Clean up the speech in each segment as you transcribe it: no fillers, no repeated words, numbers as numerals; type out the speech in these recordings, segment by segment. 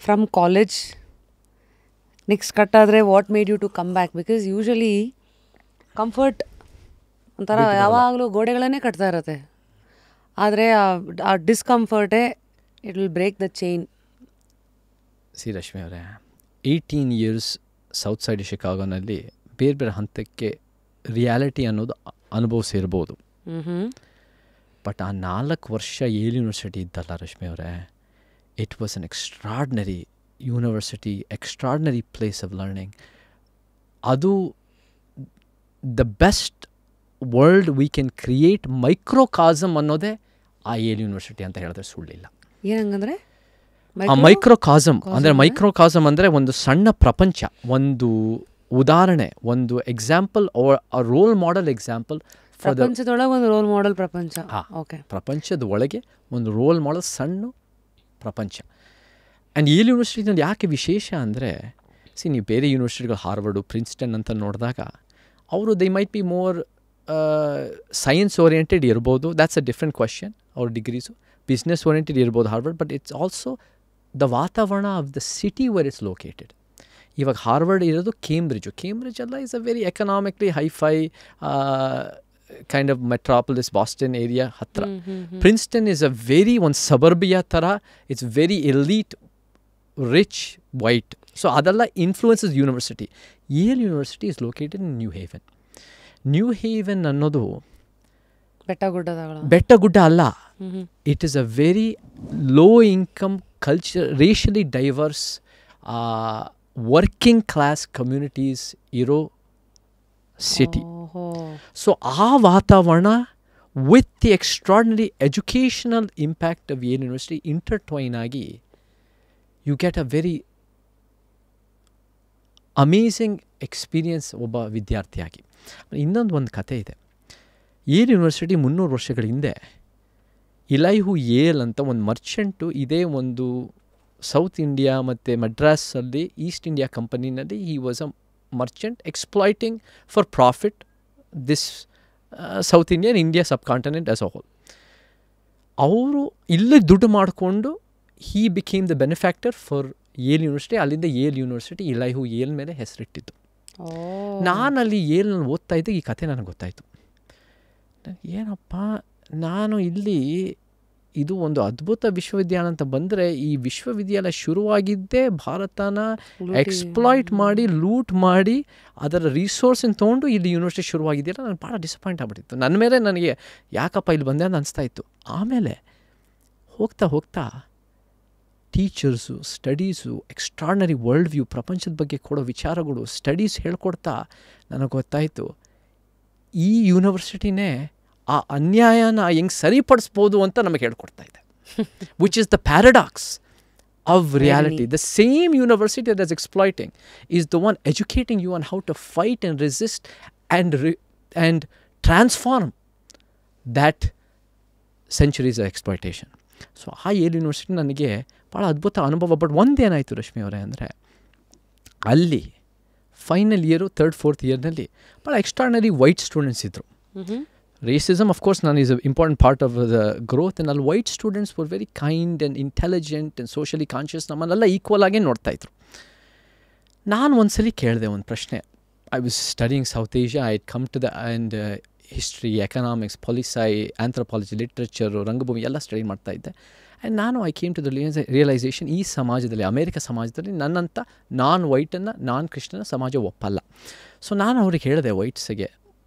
From college next cut ಆದರೆ what made you to come back? Because usually comfort ಒಂಥರ ಯಾವಾಗಲೂ ಗೋಡೆಗಳನ್ನೇ ಕಟ್ತಾ ಇರುತ್ತೆ, ಆದರೆ ಆ ಡಿಸ್ಕಂಫರ್ಟೇ it will break the chain. See Rashmi ಅವರೇ, 18 years ಸೌತ್ ಸೈಡ್ ಶಿಕಾಗೋನಲ್ಲಿ ಬೇರೆ ಬೇರೆ ಹಂತಕ್ಕೆ ರಿಯಾಲಿಟಿ ಅನ್ನೋದು ಅನುಭವಿಸಿರ್ಬೋದು. ಬಟ್ ಆ 4 ವರ್ಷ ಯೇಲ್ ಯೂನಿವರ್ಸಿಟಿ ಇದ್ದಲ್ಲ ರಶ್ಮಿ ಅವರೇ, it was an extraordinary university, extraordinary place of learning. ಅದು the best world we can create microcosm ಅನ್ನೋದೇ ಆ ಯೇಲ್ ಯೂನಿವರ್ಸಿಟಿ ಅಂತ ಹೇಳಿದ್ರೆ ಸುಳ್ಳಿಲ್ಲ. ಏನಂಗಂದ್ರೆ ಆ ಮೈಕ್ರೋಕಾಸಮ್ ಅಂದರೆ, ಮೈಕ್ರೋಕಾಸಮ್ ಅಂದರೆ ಒಂದು ಸಣ್ಣ ಪ್ರಪಂಚ, ಒಂದು ಉದಾಹರಣೆ, ಒಂದು example, a role model example. ಪ್ರಪಂಚದೊಳಗೆ ಒಂದು ರೋಲ್ ಮಾಡೆಲ್ ಪ್ರಪಂಚ. ಓಕೆ, ಪ್ರಪಂಚದ ಒಳಗೆ ಒಂದು ರೋಲ್ ಮಾಡೆಲ್ ಸಣ್ಣ ಪ್ರಪಂಚ. ಆ್ಯಂಡ್ ಯೇಲ್ ಯೂನಿವರ್ಸಿಟಿನಲ್ಲಿ ಯಾಕೆ ವಿಶೇಷ ಅಂದರೆ, ನೀವು ಬೇರೆ ಯೂನಿವರ್ಸಿಟಿಗಳು ಹಾರ್ವರ್ಡು, ಪ್ರಿನ್ಸ್ಟನ್ ಅಂತ ನೋಡಿದಾಗ ಅವರು they might be more science oriented ಇರ್ಬೋದು, ದ್ಯಾಟ್ಸ್ ಅ ಡಿಫ್ರೆಂಟ್ ಕ್ವಶನ್. ಅವ್ರ ಡಿಗ್ರೀಸು ಬಿಸ್ನೆಸ್ ಓರಿಯೆಂಟೆಡ್ ಇರ್ಬೋದು Harvard, but it's also the ವಾತಾವರಣ of the city where it's located. ಇವಾಗ ಹಾರ್ವರ್ಡ್ ಇರೋದು ಕೇಂಬ್ರಿಡ್ಜು. ಕೇಂಬ್ರಿಡ್ಜ್ ಎಲ್ಲ is a very economically hi fi kind of metropolis, Boston area ಹತ್ರ. ಪ್ರಿನ್ಸ್ಟನ್ is a very ಒಂದು suburbia ಥರ, it's very elite, rich, white. So ಅದೆಲ್ಲ influences university. Yale university is located in new Haven. New Haven ಅನ್ನೋದು ಬೆಟ್ಟಗುಡ್ಡ ಅಲ್ಲ, it is a very low income culture, racially diverse, working class communities ಇರೋ city. So ಆ ವಾತಾವರಣ with the extraordinary educational impact of Yale university intertwine ಆಗಿ you get a very amazing experience ಒಬ್ಬ ವಿದ್ಯಾರ್ಥಿಯಾಗಿ. ಇನ್ನೊಂದು ಒಂದು ಕತೆ ಇದೆ. ಯೇಲ್ ಯೂನಿವರ್ಸಿಟಿ 300 ವರ್ಷಗಳ ಹಿಂದೆ ಇಲೈಹು ಯೇಲ್ ಅಂತ ಒಂದು ಮರ್ಚೆಂಟು ಇದೇ ಒಂದು ಸೌತ್ ಇಂಡಿಯಾ ಮತ್ತು ಮಡ್ರಾಸಲ್ಲಿ ಈಸ್ಟ್ ಇಂಡಿಯಾ ಕಂಪನಿನಲ್ಲಿ he was a merchant exploiting for profit this south Indian India ಸಬ್ ಕಾಂಟಿನೆಂಟ್ ಆಸ್ ಅ ಹೋಲ್. ಅವರು ಇಲ್ಲಿ ದುಡ್ಡು ಮಾಡಿಕೊಂಡು he became the benefactor for Yale university. ಅಲ್ಲಿಂದ ಯೇಲ್ ಯೂನಿವರ್ಸಿಟಿ ಇಲೈಹು ಯೇಲ್ ಮೇಲೆ ಹೆಸರಿಟ್ಟಿದ್ದು. ನಾನಲ್ಲಿ ಯೇಲ್ನಲ್ಲಿ ಓದ್ತಾ ಇದ್ದೆ, ಈ ಕಥೆ ನನಗೆ ಗೊತ್ತಾಯಿತು. ಏನಪ್ಪ, ನಾನು ಇಲ್ಲಿ ಇದು ಒಂದು ಅದ್ಭುತ ವಿಶ್ವವಿದ್ಯಾಲಯ ಅಂತ ಬಂದರೆ, ಈ ವಿಶ್ವವಿದ್ಯಾಲಯ ಶುರುವಾಗಿದ್ದೇ ಭಾರತನ ಎಕ್ಸ್ಪ್ಲಾಯ್ಟ್ ಮಾಡಿ, ಲೂಟ್ ಮಾಡಿ, ಅದರ ರಿಸೋರ್ಸನ್ನು ತೊಗೊಂಡು ಇಲ್ಲಿ ಯೂನಿವರ್ಸಿಟಿ ಶುರುವಾಗಿದೆಯಲ್ಲ, ನಾನು ಭಾಳ ಡಿಸಪಾಯಿಂಟ್ ಆಗ್ಬಿಟ್ಟಿತ್ತು. ನನ್ನ ಮೇಲೆ ನನಗೆ ಯಾಕಪ್ಪ ಇಲ್ಲಿ ಬಂದೆ ಅಂತ ಅನಿಸ್ತಾ ಇತ್ತು. ಆಮೇಲೆ ಹೋಗ್ತಾ ಹೋಗ್ತಾ teachers, studies, extraordinary world view, ಪ್ರಪಂಚದ ಬಗ್ಗೆ ಕೊಡೋ ವಿಚಾರಗಳು, ಸ್ಟಡೀಸ್ ಹೇಳ್ಕೊಡ್ತಾ ನನಗೆ ಗೊತ್ತಾಯಿತು, ಈ ಯೂನಿವರ್ಸಿಟಿನೇ ಆ ಅನ್ಯಾಯನ ಹೆಂಗೆ ಸರಿಪಡಿಸ್ಬೋದು ಅಂತ ನಮಗೆ ಹೇಳ್ಕೊಡ್ತಾ ಇದೆ. Which is the paradox of reality. The same university that is exploiting is the one educating you on how to fight and resist and transform that centuries of exploitation. So ಆ ಯೇಲ್ ಯೂನಿವರ್ಸಿಟಿ ನನಗೆ ಭಾಳ ಅದ್ಭುತ ಅನುಭವ. But ಒಂದೇನಾಯಿತು Rashmi ಅವರೇ ಅಂದರೆ, ಅಲ್ಲಿ final year 3rd 4th ಇಯರ್ನಲ್ಲಿ ಭಾಳ ಎಕ್ಸ್ಟ್ರಾರ್ಡಿನರಿ ವೈಟ್ ಸ್ಟೂಡೆಂಟ್ಸ್ ಇದ್ದರು. ರೇಸಿಸಮ್ ಆಫ್ ಕೋರ್ಸ್ ನಾನು is a important part of the growth. And ಅಲ್ಲಿ white students were very kind and intelligent and socially conscious. ನಮ್ಮನ್ನೆಲ್ಲ ಈಕ್ವಲ್ ಆಗೇ ನೋಡ್ತಾಯಿದ್ರು. ನಾನು ಒಂದ್ಸಲಿ ಕೇಳಿದೆ ಒಂದು ಪ್ರಶ್ನೆ. I was studying south Asia. I come to the and history, economics, poli sci, anthropology, literature, ರಂಗಭೂಮಿ ಎಲ್ಲ ಸ್ಟಡಿ ಮಾಡ್ತಾಯಿದ್ದೆ. And I came to the realisation, ಈ ಸಮಾಜದಲ್ಲಿ, ಅಮೇರಿಕ ಸಮಾಜದಲ್ಲಿ ನನ್ನಂಥ ನಾನ್ ವೈಟನ್ನು, ನಾನ್ ಕ್ರಿಶ್ಚನ ಸಮಾಜ ಒಪ್ಪಲ್ಲ. ಸೊ ನಾನು ಅವ್ರಿಗೆ ಹೇಳಿದೆ, ವೈಟ್ಸಿಗೆ,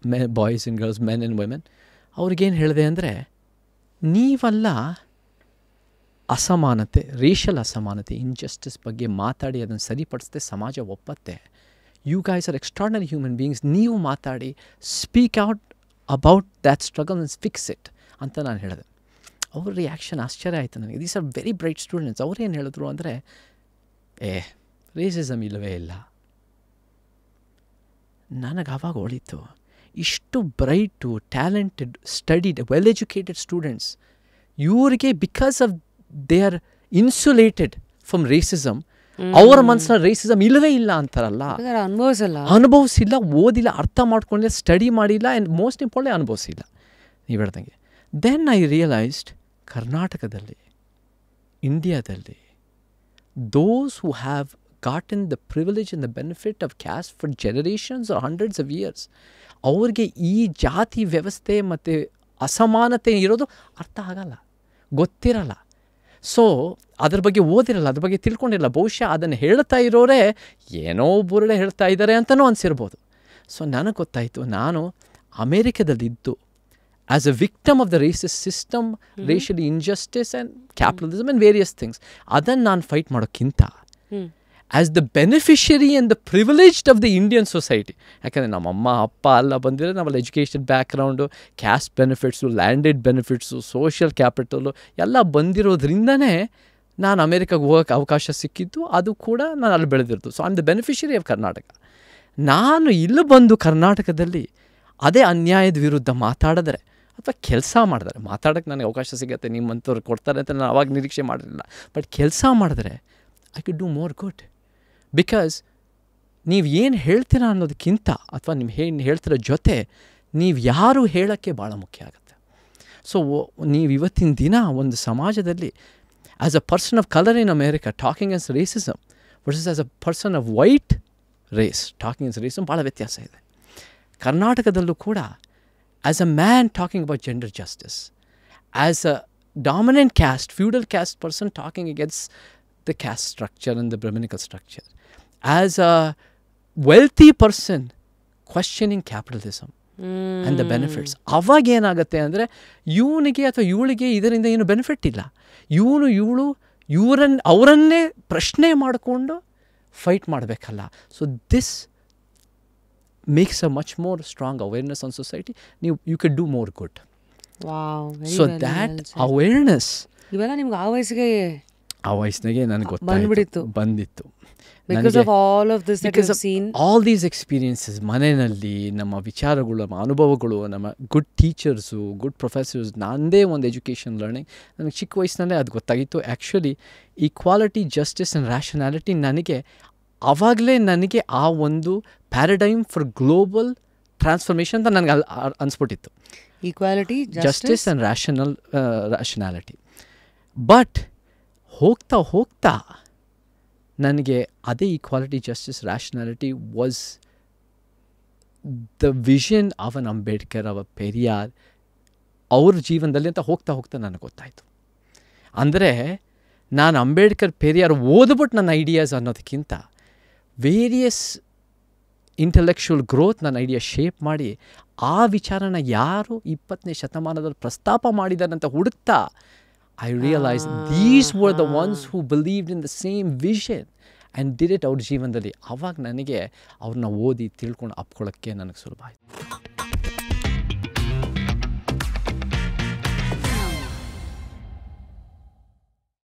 boys and girls, men and women, ಅವ್ರಿಗೇನು ಹೇಳಿದೆ ಅಂದರೆ, ನೀವೆಲ್ಲ ಅಸಮಾನತೆ, ರೇಷಲ್ ಅಸಮಾನತೆ, ಇನ್ಜಸ್ಟಿಸ್ ಬಗ್ಗೆ ಮಾತಾಡಿ ಅದನ್ನು ಸರಿಪಡಿಸದೆ ಸಮಾಜ ಒಪ್ಪತ್ತೆ. You guys are extraordinary human beings. ನೀವು ಮಾತಾಡಿ, speak out about that struggle and fix it ಅಂತ ನಾನು ಹೇಳಿದೆ. ಅವ್ರ ರಿಯಾಕ್ಷನ್ ಆಶ್ಚರ್ಯ ಆಯಿತು ನನಗೆ. These are very bright students. ಅವ್ರೇನು ಹೇಳಿದ್ರು ಅಂದರೆ, ರೇಸಿಸಮ್ ಇಲ್ಲವೇ ಇಲ್ಲ. ನನಗೆ ಆವಾಗ ಹೊಳಿತು, ಇಷ್ಟು bright, talented, studied, well educated students, ಇವರಿಗೆ because of they are insulated from racism, ಅವರ ಮನಸ್ಸಿನ ರೇಸಿಸಮ್ ಇಲ್ಲವೇ ಇಲ್ಲ ಅಂತಾರಲ್ಲ. ಅನುಭವಿಸಿಲ್ಲ, ಓದಿಲ್ಲ, ಅರ್ಥ ಮಾಡ್ಕೊಂಡಿಲ್ಲ, ಸ್ಟಡಿ ಮಾಡಿಲ್ಲ, ಆ್ಯಂಡ್ ಮೋಸ್ಟ್ ಇಂಪಾರ್ಟೆಂಟ್ ಅನುಭವಿಸಿಲ್ಲ. ನೀವು ಹೇಳ್ದಂಗೆ ದೆನ್ ಐ ರಿಯಲೈಸ್ಡ್ ಕರ್ನಾಟಕದಲ್ಲಿ, ಇಂಡಿಯಾದಲ್ಲಿ, those who have gotten the privilege and the benefit of caste for generations or hundreds of years, ಅವ್ರಿಗೆ ಈ ಜಾತಿ ವ್ಯವಸ್ಥೆ ಮತ್ತು ಅಸಮಾನತೆ ಇರೋದು ಅರ್ಥ ಆಗಲ್ಲ, ಗೊತ್ತಿರಲ್ಲ. ಸೊ ಅದ್ರ ಬಗ್ಗೆ ಓದಿರಲ್ಲ, ಅದ್ರ ಬಗ್ಗೆ ತಿಳ್ಕೊಂಡಿರಲ್ಲ. ಬಹುಶಃ ಅದನ್ನು ಹೇಳ್ತಾ ಇರೋರೇ ಏನೋ ಬುರುಡೆ ಹೇಳ್ತಾ ಇದ್ದಾರೆ ಅಂತಲೂ ಅನಿಸಿರ್ಬೋದು. ಸೊ ನನಗೆ ಗೊತ್ತಾಯಿತು, ನಾನು ಅಮೇರಿಕದಲ್ಲಿದ್ದು as a victim of the racist system, racial injustice and capitalism and various things, ಅದನ್ನು ನಾನು ಫೈಟ್ ಮಾಡೋಕ್ಕಿಂತ as the beneficiary and the privileged of the Indian society, ಯಾಕಂದರೆ ನಮ್ಮ ಅಮ್ಮ ಅಪ್ಪ ಎಲ್ಲ ಬಂದಿರೋ ನಾವೆಲ್ಲ education background, caste benefits, landed benefits, social capital ಎಲ್ಲ ಬಂದಿರೋದ್ರಿಂದನೇ ನಾನು ಅಮೇರಿಕಾಗೆ ಹೋಗೋಕ್ಕೆ ಅವಕಾಶ ಸಿಕ್ಕಿದ್ದು. ಅದು ಕೂಡ ನಾನು ಅಲ್ಲಿ ಬೆಳೆದಿರೋದು. So I am the beneficiary of Karnataka. ನಾನು ಇಲ್ಲಿ ಬಂದು ಕರ್ನಾಟಕದಲ್ಲಿ ಅದೇ ಅನ್ಯಾಯದ ವಿರುದ್ಧ ಮಾತಾಡಿದ್ರೆ ಅಥವಾ ಕೆಲಸ ಮಾಡಿದ್ರೆ, ಮಾತಾಡೋಕ್ಕೆ ನನಗೆ ಅವಕಾಶ ಸಿಗುತ್ತೆ, ನಿಮ್ಮಂಥವ್ರು ಕೊಡ್ತಾರೆ ಅಂತ ನಾನು ಅವಾಗ ನಿರೀಕ್ಷೆ ಮಾಡಿರಲಿಲ್ಲ. ಬಟ್ ಕೆಲಸ ಮಾಡಿದ್ರೆ I could do more good. Because ನೀವು ಏನು ಹೇಳ್ತೀರಾ ಅನ್ನೋದಕ್ಕಿಂತ, ಅಥವಾ ನೀವು ಏನು ಹೇಳ್ತಿರೋ ಜೊತೆ ನೀವು ಯಾರು ಹೇಳೋಕ್ಕೆ ಭಾಳ ಮುಖ್ಯ ಆಗುತ್ತೆ. ಸೊ ನೀವು ಇವತ್ತಿನ ದಿನ ಒಂದು ಸಮಾಜದಲ್ಲಿ as a person of colour in America talking as racism versus as a person of white race talking as racism ಭಾಳ ವ್ಯತ್ಯಾಸ ಇದೆ. ಕರ್ನಾಟಕದಲ್ಲೂ ಕೂಡ as a man talking about gender justice, as a dominant caste, feudal caste person talking against the caste structure and the Brahminical structure, as a wealthy person questioning capitalism and the benefits. ಅವಾಗ ಏನಾಗುತ್ತೆ ಅಂದರೆ ಇವನಿಗೆ ಅಥವಾ ಇವಳಿಗೆ ಇದರಿಂದ ಏನು benefit ಇಲ್ಲ, ಅವರನ್ನೇ ಪ್ರಶ್ನೆ ಮಾಡಿಕೊಂಡು ಫೈಟ್ ಮಾಡಬೇಕಲ್ಲ. So this makes a much more strong awareness on society. You could do more good. Wow, very so well, that well awareness ಇವೆಲ್ಲ ನಿಮ್ಗೆ ಆ ವಯಸ್ಸಿನಾಗೆ ನನಗೆ ಬಂದಿತ್ತು. because of all of this that you've seen, all these experiences, ಮನೆಯಲ್ಲಿ ನಮ್ಮ ವಿಚಾರಗಳು, ನಮ್ಮ ಅನುಭವಗಳು, ನಮ್ಮ ಗುಡ್ ಟೀಚರ್ಸು, ಗುಡ್ ಪ್ರೊಫೆಸರ್ಸ್, ನಂದೇ ಒಂದು ಎಜುಕೇಷನ್ ಲರ್ನಿಂಗ್, ನನಗೆ ಚಿಕ್ಕ ವಯಸ್ಸಿನಲ್ಲೇ ಅದು ಗೊತ್ತಾಗಿತ್ತು. Actually equality, justice and rationality ನನಗೆ ಆವಾಗಲೇ ನನಗೆ ಆ ಒಂದು ಪ್ಯಾರಡೈಮ್ ಫಾರ್ ಗ್ಲೋಬಲ್ ಟ್ರಾನ್ಸ್ಫಾರ್ಮೇಷನ್ ಅಂತ ನನಗೆ ಅನಿಸ್ಬಿಟ್ಟಿತ್ತು. Equality, justice and rationality. But ಹೋಗ್ತಾ ಹೋಗ್ತಾ ನನಗೆ ಅದೇ equality, justice, rationality was the vision of an Ambedkar, of Periyar, ಅವ್ರ ಜೀವನದಲ್ಲಿ ಅಂತ ಹೋಗ್ತಾ ಹೋಗ್ತಾ ನನಗೆ ಗೊತ್ತಾಯಿತು. ಅಂದರೆ ನಾನು ಅಂಬೇಡ್ಕರ್, ಪೆರಿಯಾರ್ ಓದ್ಬಿಟ್ಟು ನನ್ನ ಐಡಿಯಾಸ್ ಅನ್ನೋದಕ್ಕಿಂತ ವೇರಿಯಸ್ ಇಂಟೆಲೆಕ್ಚುವಲ್ ಗ್ರೋತ್ ನನ್ನ ಐಡಿಯಾ ಶೇಪ್ ಮಾಡಿ ಆ ವಿಚಾರನ ಯಾರು 20ನೇ ಶತಮಾನದಲ್ಲಿ ಪ್ರಸ್ತಾಪ ಮಾಡಿದಾರಂತ ಹುಡುಕ್ತಾ I realized these were the ones who believed in the same vision and did it ಅವ್ರ ಜೀವನದಲ್ಲಿ. ಆವಾಗ ನನಗೆ ಅವ್ರನ್ನ ಓದಿ ತಿಳ್ಕೊಂಡು ಅಪ್ಕೊಳ್ಳೋಕ್ಕೆ ನನಗೆ ಸುಲಭ ಆಯಿತು.